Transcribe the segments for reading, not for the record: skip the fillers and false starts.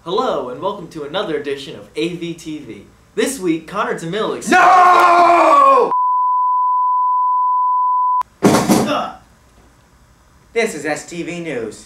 Hello, and welcome to another edition of ADV TV. This week, Connor DeMille No! This is STV News.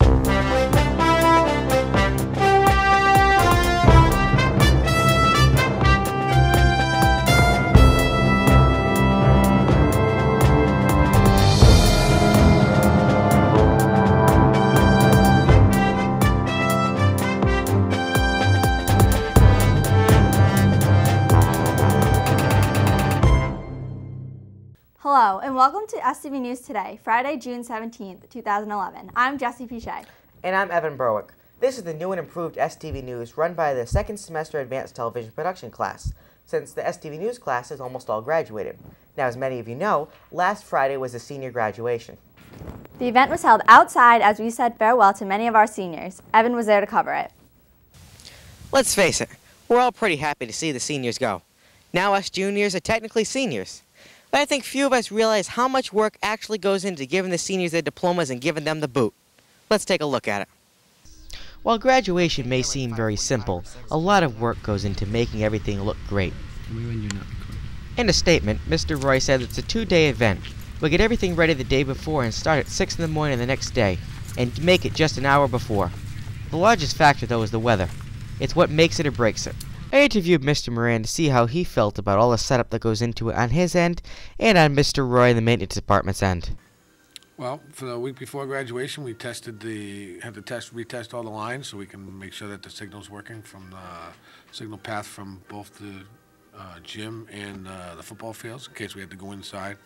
Hello, and welcome to STV News Today, Friday, June 17th, 2011. I'm JESSY PICHE. And I'm Evan Berwick. This is the new and improved STV News run by the second semester advanced television production class, since the STV News class is almost all graduated. Now, as many of you know, last Friday was the senior graduation. The event was held outside as we said farewell to many of our seniors. Evan was there to cover it. Let's face it, we're all pretty happy to see the seniors go. Now us juniors are technically seniors. But I think few of us realize how much work actually goes into giving the seniors their diplomas and giving them the boot. Let's take a look at it. While graduation may seem very simple, a lot of work goes into making everything look great. In a statement, Mr. Roy said it's a 2-day event. We'll get everything ready the day before and start at 6 in the morning the next day, and make it just an hour before. The largest factor, though, is the weather. It's what makes it or breaks it. I interviewed Mr. Moran to see how he felt about all the setup that goes into it on his end and on Mr. Roy, the maintenance department's end. Well, for the week before graduation, we had to retest all the lines so we can make sure that the signal's working from the signal path from both the gym and the football fields in case we had to go inside.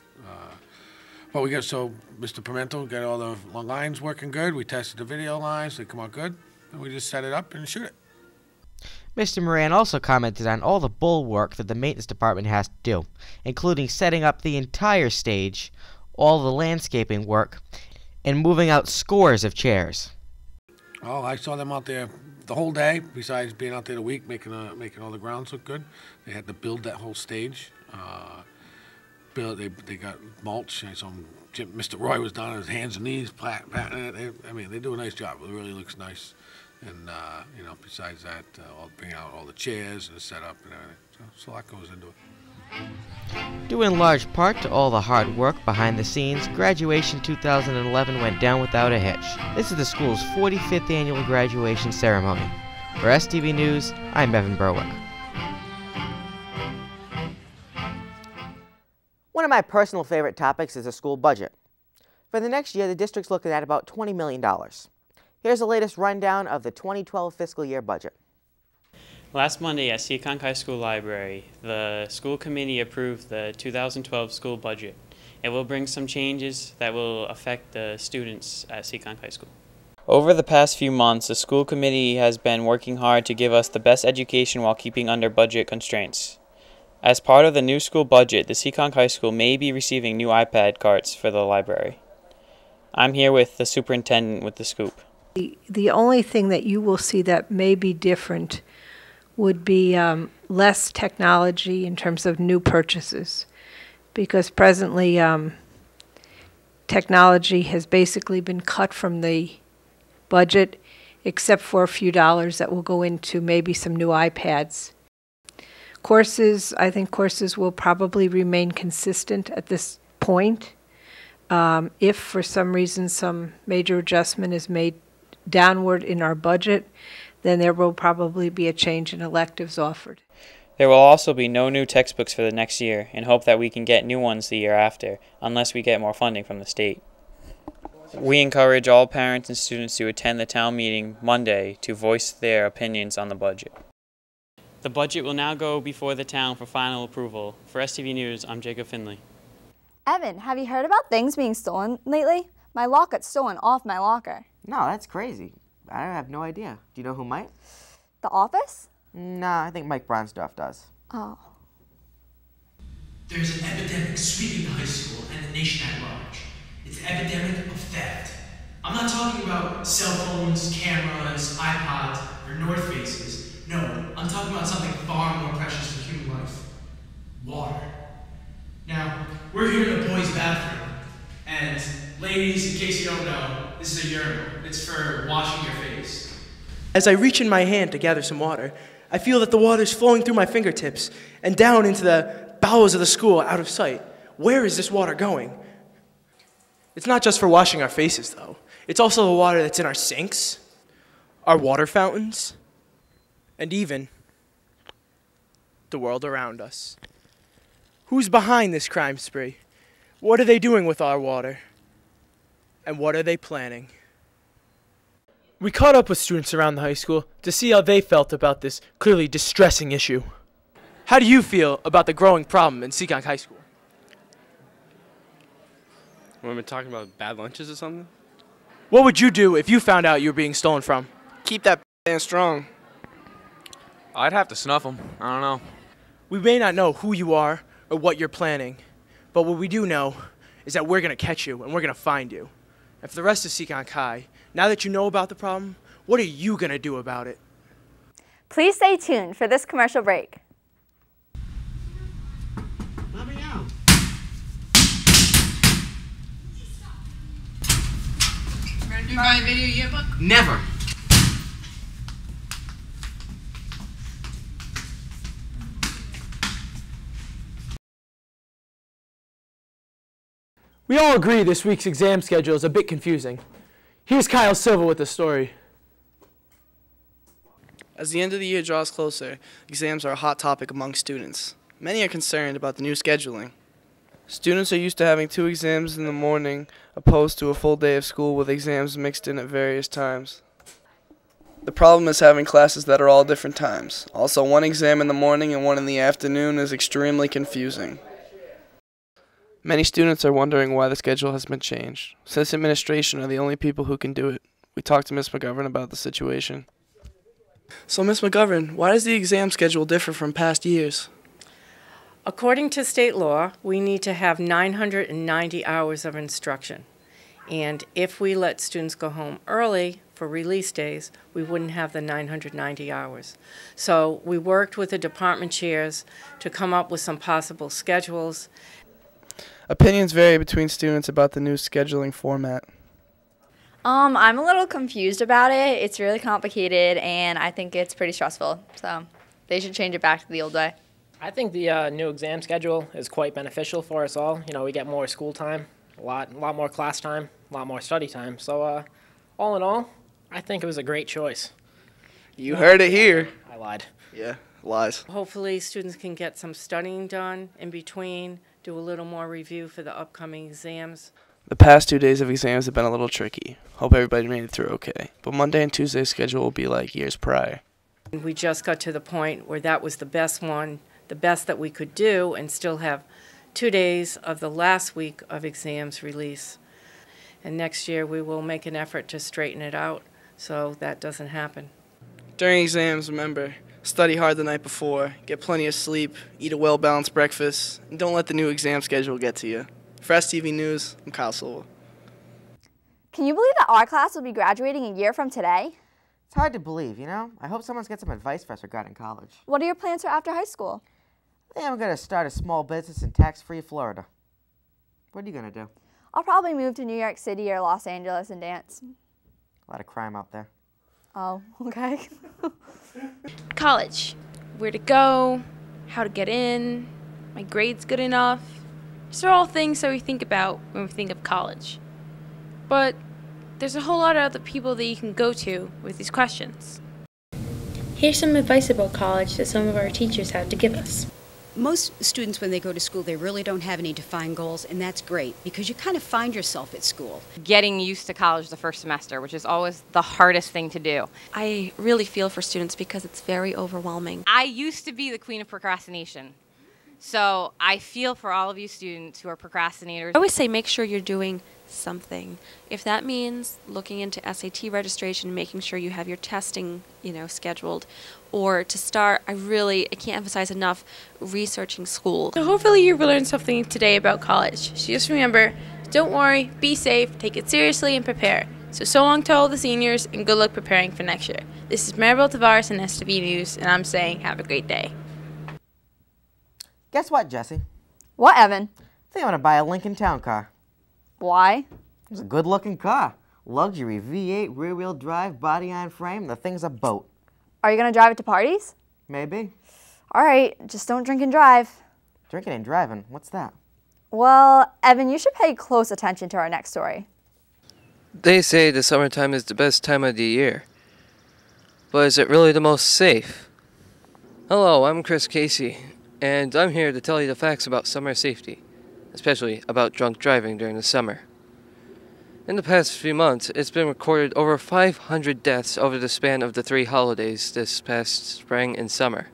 But so Mr. Pimentel got all the lines working good. We tested the video lines, they come out good, and we just set it up and shoot it. Mr. Moran also commented on all the bull work that the maintenance department has to do, including setting up the entire stage, all the landscaping work, and moving out scores of chairs. Oh, I saw them out there the whole day, besides being out there the week, making all the grounds look good. They had to build that whole stage. They got mulch. I saw Mr. Roy was down on his hands and knees, patting it. I mean, they do a nice job. It really looks nice. And, you know, besides that, I'll bring out all the chairs and the setup and everything. So a lot goes into it. Due in large part to all the hard work behind the scenes, graduation 2011 went down without a hitch. This is the school's 45th annual graduation ceremony. For STV News, I'm Evan Berwick. One of my personal favorite topics is the school budget. For the next year, the district's looking at about $20 million. Here's the latest rundown of the 2012 fiscal year budget. Last Monday at Seekonk High School Library, the school committee approved the 2012 school budget. It will bring some changes that will affect the students at Seekonk High School. Over the past few months, the school committee has been working hard to give us the best education while keeping under budget constraints. As part of the new school budget, the Seekonk High School may be receiving new iPad carts for the library. I'm here with the superintendent with the scoop. The only thing that you will see that may be different would be less technology in terms of new purchases, because presently technology has basically been cut from the budget except for a few dollars that will go into maybe some new iPads. Courses, I think courses will probably remain consistent at this point. If for some reason some major adjustment is made downward in our budget, then there will probably be a change in electives offered. There will also be no new textbooks for the next year, and hope that we can get new ones the year after, unless we get more funding from the state. We encourage all parents and students to attend the town meeting Monday to voice their opinions on the budget. The budget will now go before the town for final approval. For STV News, I'm Jacob Finley. Evan, have you heard about things being stolen lately? My lock got stolen off my locker. No, that's crazy. I have no idea. Do you know who might? The office? Nah, I think Mike BRAUNSDORF does. Oh. There's an epidemic sweeping the high school and the nation at large. It's an epidemic of theft. I'm not talking about cell phones, cameras, iPods, or North Faces. No, I'm talking about something far more precious than human life. Water. Now, we're here in the boys' bathroom, and ladies, in case you don't know, this is a urinal. It's for washing your face. As I reach in my hand to gather some water, I feel that the water is flowing through my fingertips and down into the bowels of the school out of sight. Where is this water going? It's not just for washing our faces, though. It's also the water that's in our sinks, our water fountains, and even the world around us. Who's behind this crime spree? What are they doing with our water? And what are they planning? We caught up with students around the high school to see how they felt about this clearly distressing issue. How do you feel about the growing problem in Seekonk High School? We've been talking about bad lunches or something? What would you do if you found out you were being stolen from? Keep that man strong. I'd have to snuff them. I don't know. We may not know who you are or what you're planning, but what we do know is that we're going to catch you and we're going to find you. And for the rest of Seekonk High, now that you know about the problem, what are you going to do about it? Please stay tuned for this commercial break. Let me out. Ready to buy a video yearbook? Never. We all agree this week's exam schedule is a bit confusing. Here's Kyle Silva with the story. As the end of the year draws closer, exams are a hot topic among students. Many are concerned about the new scheduling. Students are used to having 2 exams in the morning, opposed to a full day of school with exams mixed in at various times. The problem is having classes that are all different times. Also, 1 exam in the morning and 1 in the afternoon is extremely confusing. Many students are wondering why the schedule has been changed. Since administration are the only people who can do it. We talked to Ms. McGovern about the situation. So, Ms. McGovern, why does the exam schedule differ from past years? According to state law, we need to have 990 hours of instruction. And if we let students go home early for release days, we wouldn't have the 990 hours. So we worked with the department chairs to come up with some possible schedules. Opinions vary between students about the new scheduling format. I'm a little confused about it. It's really complicated, and I think it's pretty stressful. So they should change it back to the old way. I think the new exam schedule is quite beneficial for us all. You know, we get more school time, a lot more class time, a lot more study time. So all in all, I think it was a great choice. You heard it here. I lied. Yeah, lies. Hopefully students can get some studying done in between, do a little more review for the upcoming exams. The past 2 days of exams have been a little tricky. Hope everybody made it through okay. But Monday and Tuesday's schedule will be like years prior. We just got to the point where that was the best one, the best that we could do, and still have 2 days of the last week of exams release. And next year we will make an effort to straighten it out so that doesn't happen. During exams, remember, study hard the night before, get plenty of sleep, eat a well-balanced breakfast, and don't let the new exam schedule get to you. For STV News, I'm Kyle Silva. Can you believe that our class will be graduating a year from today? It's hard to believe, you know? I hope someone's got some advice for us regarding college. What are your plans for after high school? I think I'm going to start a small business in tax-free Florida. What are you going to do? I'll probably move to New York City or Los Angeles and dance. A lot of crime out there. Oh, okay. College. Where to go, how to get in, my grades good enough. These are all things that we think about when we think of college. But there's a whole lot of other people that you can go to with these questions. Here's some advice about college that some of our teachers had to give us. Most students, when they go to school, they really don't have any defined goals, and that's great because you kind of find yourself at school. Getting used to college the first semester, which is always the hardest thing to do. I really feel for students because it's very overwhelming. I used to be the queen of procrastination. So I feel for all of you students who are procrastinators. I always say make sure you're doing something. If that means looking into SAT registration, making sure you have your testing, scheduled, or to start, I can't emphasize enough, researching school. So hopefully you learned something today about college. So just remember, don't worry, be safe, take it seriously, and prepare. So long to all the seniors, and good luck preparing for next year. This is Maribel Tavares in STV News, and I'm saying have a great day. Guess what, Jesse? What, Evan? I think I'm going to buy a Lincoln Town Car. Why? It's a good-looking car. Luxury V8 rear-wheel drive body-on-frame. The thing's a boat. Are you going to drive it to parties? Maybe. All right, just don't drink and drive. Drinking and driving? What's that? Well, Evan, you should pay close attention to our next story. They say the summertime is the best time of the year. But is it really the most safe? Hello, I'm Chris Casey, and I'm here to tell you the facts about summer safety, especially about drunk driving during the summer. In the past few months, it's been recorded over 500 deaths over the span of the 3 holidays this past spring and summer.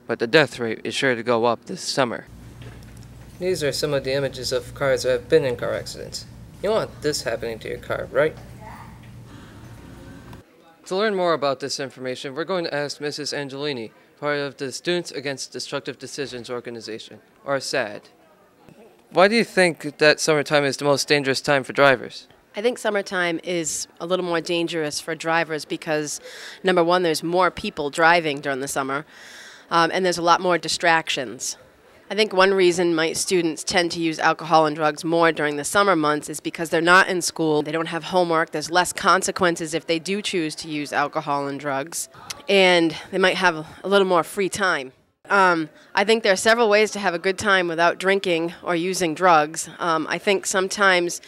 But the death rate is sure to go up this summer. These are some of the images of cars that have been in car accidents. You don't want this happening to your car, right? To learn more about this information, we're going to ask Mrs. Angelini, part of the Students Against Destructive Decisions organization, or SAD. Why do you think that summertime is the most dangerous time for drivers? I think summertime is a little more dangerous for drivers because, number one, there's more people driving during the summer, and there's a lot more distractions. I think one reason my students tend to use alcohol and drugs more during the summer months is because they're not in school, they don't have homework, there's less consequences if they do choose to use alcohol and drugs, and they might have a little more free time. I think there are several ways to have a good time without drinking or using drugs. I think sometimes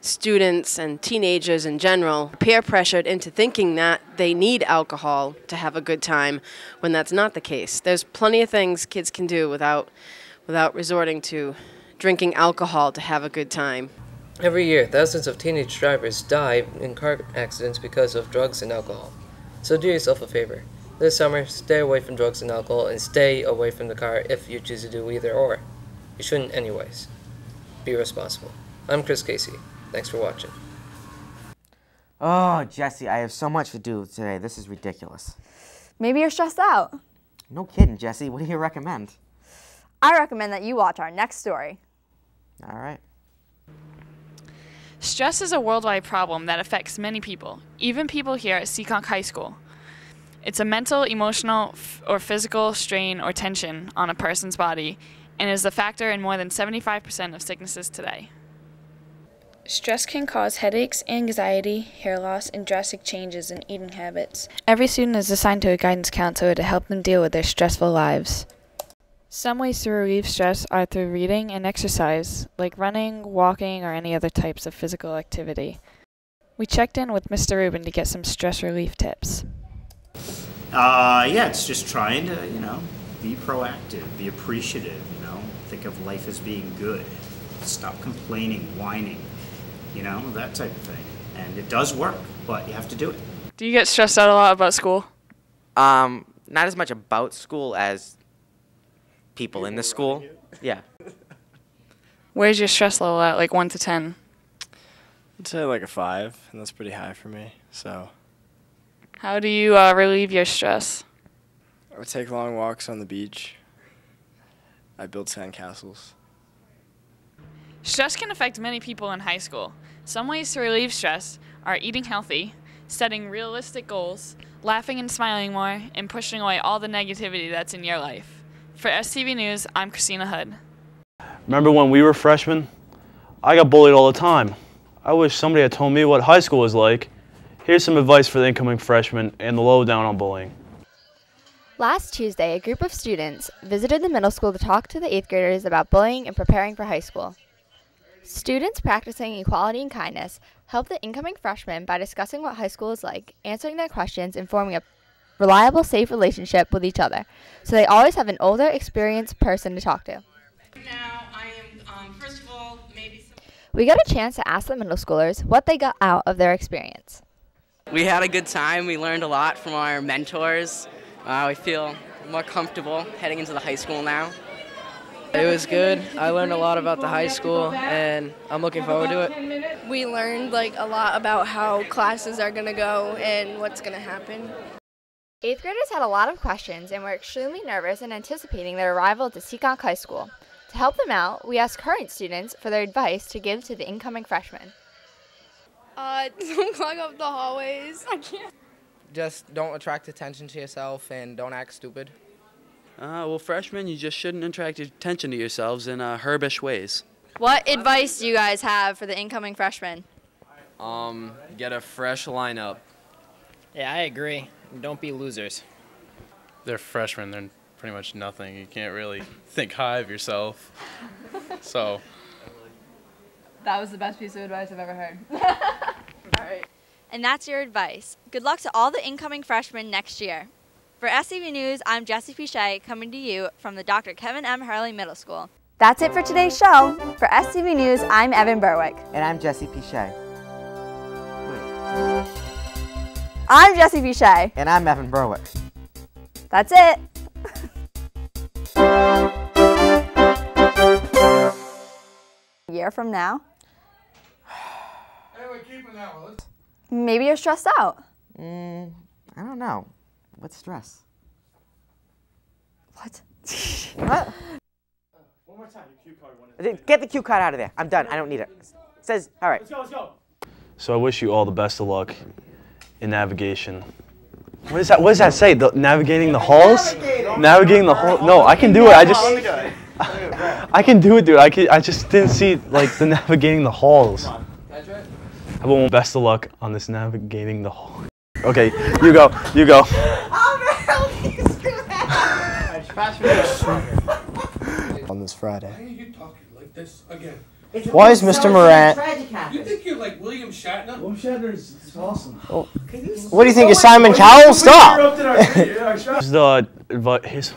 students and teenagers in general peer pressured into thinking that they need alcohol to have a good time when that's not the case. There's plenty of things kids can do without resorting to drinking alcohol to have a good time. Every year, thousands of teenage drivers die in car accidents because of drugs and alcohol. So do yourself a favor. This summer, stay away from drugs and alcohol and stay away from the car if you choose to do either or. You shouldn't anyways. Be responsible. I'm Chris Casey. Thanks for watching. Oh, Jesse, I have so much to do today. This is ridiculous. Maybe you're stressed out. No kidding, Jesse. What do you recommend? I recommend that you watch our next story. All right. Stress is a worldwide problem that affects many people, even people here at Seekonk High School. It's a mental, emotional, or physical strain or tension on a person's body and is a factor in more than 75% of sicknesses today. Stress can cause headaches, anxiety, hair loss, and drastic changes in eating habits. Every student is assigned to a guidance counselor to help them deal with their stressful lives. Some ways to relieve stress are through reading and exercise, like running, walking, or any other types of physical activity. We checked in with Mr. Rubin to get some stress relief tips. Yeah, it's just trying to, be proactive, be appreciative, think of life as being good. Stop complaining, whining, that type of thing. And it does work, but you have to do it. Do you get stressed out a lot about school? Not as much about school as people in the school. Yeah. Where's your stress level at, like 1 to 10? I'd say like a 5, and that's pretty high for me, so. How do you relieve your stress? I would take long walks on the beach. I build sandcastles. Stress can affect many people in high school. Some ways to relieve stress are eating healthy, setting realistic goals, laughing and smiling more, and pushing away all the negativity that's in your life. For STV News, I'm CRISTINA HOUDE. Remember when we were freshmen? I got bullied all the time. I wish somebody had told me what high school was like. Here's some advice for the incoming freshmen and the lowdown on bullying. Last Tuesday, a group of students visited the middle school to talk to the 8th graders about bullying and preparing for high school. Students practicing equality and kindness help the incoming freshmen by discussing what high school is like, answering their questions, and forming a reliable, safe relationship with each other, so they always have an older, experienced person to talk to. Now, I am, first of all, We got a chance to ask the middle schoolers what they got out of their experience. We had a good time. We learned a lot from our mentors. We feel more comfortable heading into the high school now. It was good. I learned a lot about the high school, and I'm looking forward to it. We learned a lot about how classes are going to go and what's going to happen. 8th graders had a lot of questions and were extremely nervous and anticipating their arrival to Seekonk High School. To help them out, we asked current students for their advice to give to the incoming freshmen. Don't clog up the hallways. I can't. Just don't attract attention to yourself and don't act stupid. Well, freshmen, you just shouldn't attract attention to yourselves in herbish ways. What advice do you guys have for the incoming freshmen? Get a fresh lineup. Yeah, I agree. Don't be losers. They're freshmen. They're pretty much nothing. You can't really think high of yourself. So. That was the best piece of advice I've ever heard. All right. And that's your advice. Good luck to all the incoming freshmen next year. For STV News, I'm Jessie PICHE coming to you from the Dr. Kevin M. Hurley Middle School. That's it for today's show. For STV News, I'm Evan Berwick. And I'm Jessie PICHE. I'm Jessie PICHE. And I'm Evan Berwick. That's it. A year from now. Hey, we're keeping that with us. Maybe you're stressed out. I don't know. What's stress? What? What? One more time, your cue card. Get the cue card out of there. I'm done. I don't need it. It says, all right. Let's go, let's go. So I wish you all the best of luck in navigation. What does that say? Navigating the halls? Navigating the hall? No, I can do it. I can do it, dude. I just didn't see like the navigating the halls. I want best of luck on this navigating the hall. Okay, you go. You go. On this Friday. Why are you talking like this again? Why is Mr. Moran? You think you're like William Shatner? William Shatner is awesome. Oh. What do you think? You're Simon Cowell? Stop! This is the advice.